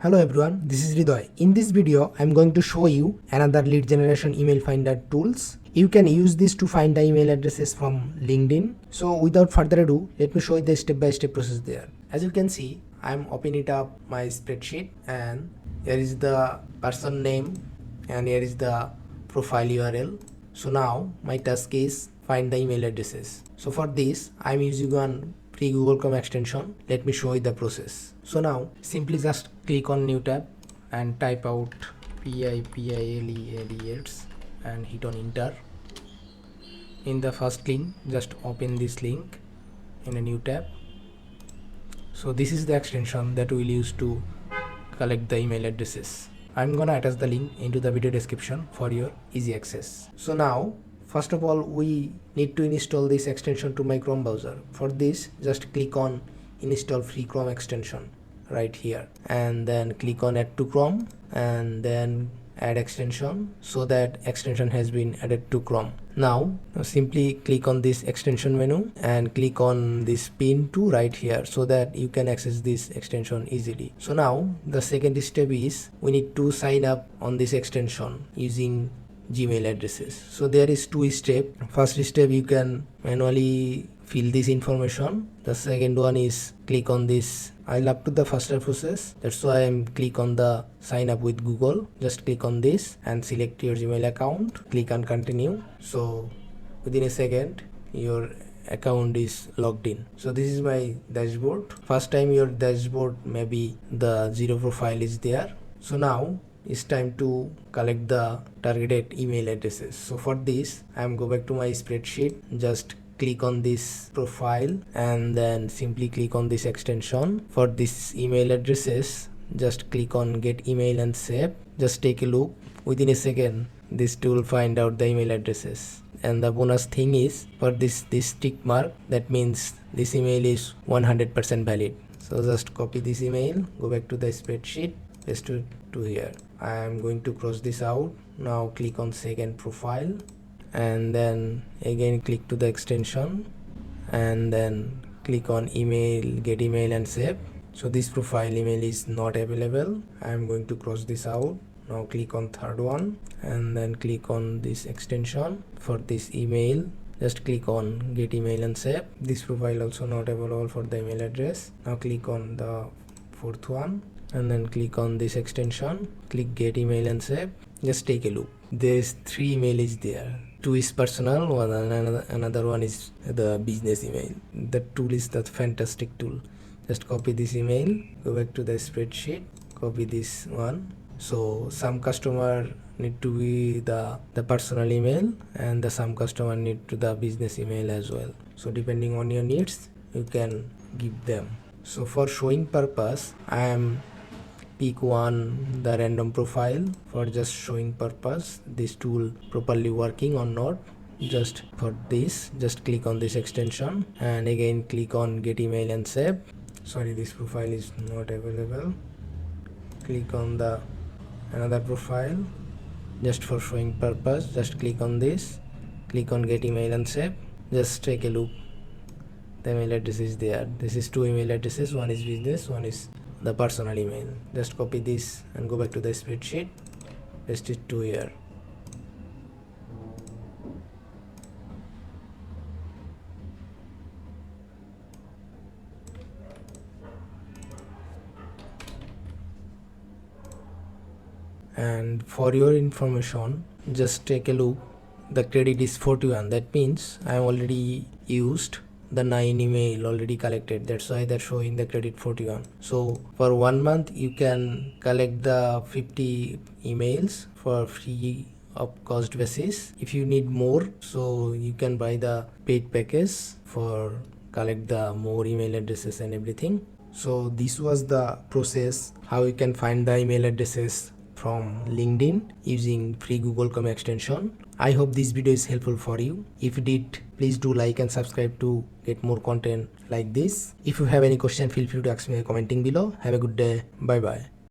Hello everyone, this is Redoy. In this video, I'm going to show you another lead generation email finder tools. You can use this to find the email addresses from LinkedIn. So without further ado, let me show you the step-by-step process there. As you can see, I'm opening it up my spreadsheet and here is the person name and here is the profile URL. So now my task is find the email addresses. So for this, I'm using one free Google Chrome extension. Let me show you the process. So now simply just click on new tab and type out PIPILEADS and hit on enter. In the first link, just open this link in a new tab. So this is the extension that we'll use to collect the email addresses. I'm gonna attach the link into the video description for your easy access. So now first of all, we need to install this extension to my Chrome browser. For this, just click on install free Chrome extension right here and then click on add to Chrome and then add extension, so that extension has been added to Chrome. Now simply click on this extension menu and click on this pin to right here so that you can access this extension easily. So now the second step is we need to sign up on this extension using Gmail addresses. So there is two steps. First step, you can manually fill this information. The second one is click on this. I love to the faster process, that's why I'm click on the sign up with Google. Just click on this and select your Gmail account, click on continue. So within a second your account is logged in. So this is my dashboard. First time your dashboard, maybe the zero profile is there. So now it's time to collect the targeted email addresses. So for this, I'm go back to my spreadsheet, just click on this profile and then simply click on this extension. For this email addresses, just click on get email and save. Just take a look. Within a second, this tool find out the email addresses. And the bonus thing is, for this tick mark, that means this email is 100% valid. So just copy this email, go back to the spreadsheet, paste it to here. I am going to cross this out. Now click on second profile and then again click to the extension and then click on email, get email and save. So this profile email is not available. I am going to cross this out. Now click on third one and then click on this extension. For this email, just click on get email and save. This profile also not available for the email address. Now click on the fourth one and then click on this extension, click get email and save. Just take a look. There's three emails there. Two is personal, another one is the business email. That tool is the fantastic tool. Just copy this email, go back to the spreadsheet, copy this one. So some customer need to be the personal email and some customer need to the business email as well. So depending on your needs, you can give them. So for showing purpose, I am pick one, the random profile. For just showing purpose, this tool properly working or not. Just for this, just click on this extension and again click on get email and save. Sorry, this profile is not available. Click on the another profile. Just for showing purpose, just click on this, click on get email and save. Just take a look. The email address is there. This is two email addresses, one is business, one is the personal email. Just copy this and go back to the spreadsheet, paste it to here. And for your information, just take a look. The credit is 41. That means I already used the 9 email already collected. That's why they're showing the credit 41. So for 1 month, you can collect the 50 emails for free of cost basis. If you need more, so you can buy the paid package for collect the more email addresses and everything. So this was the process how you can find the email addresses from LinkedIn using free Google Chrome extension. I hope this video is helpful for you. If it did, please do like and subscribe to get more content like this. If you have any question, feel free to ask me commenting below. Have a good day. Bye bye.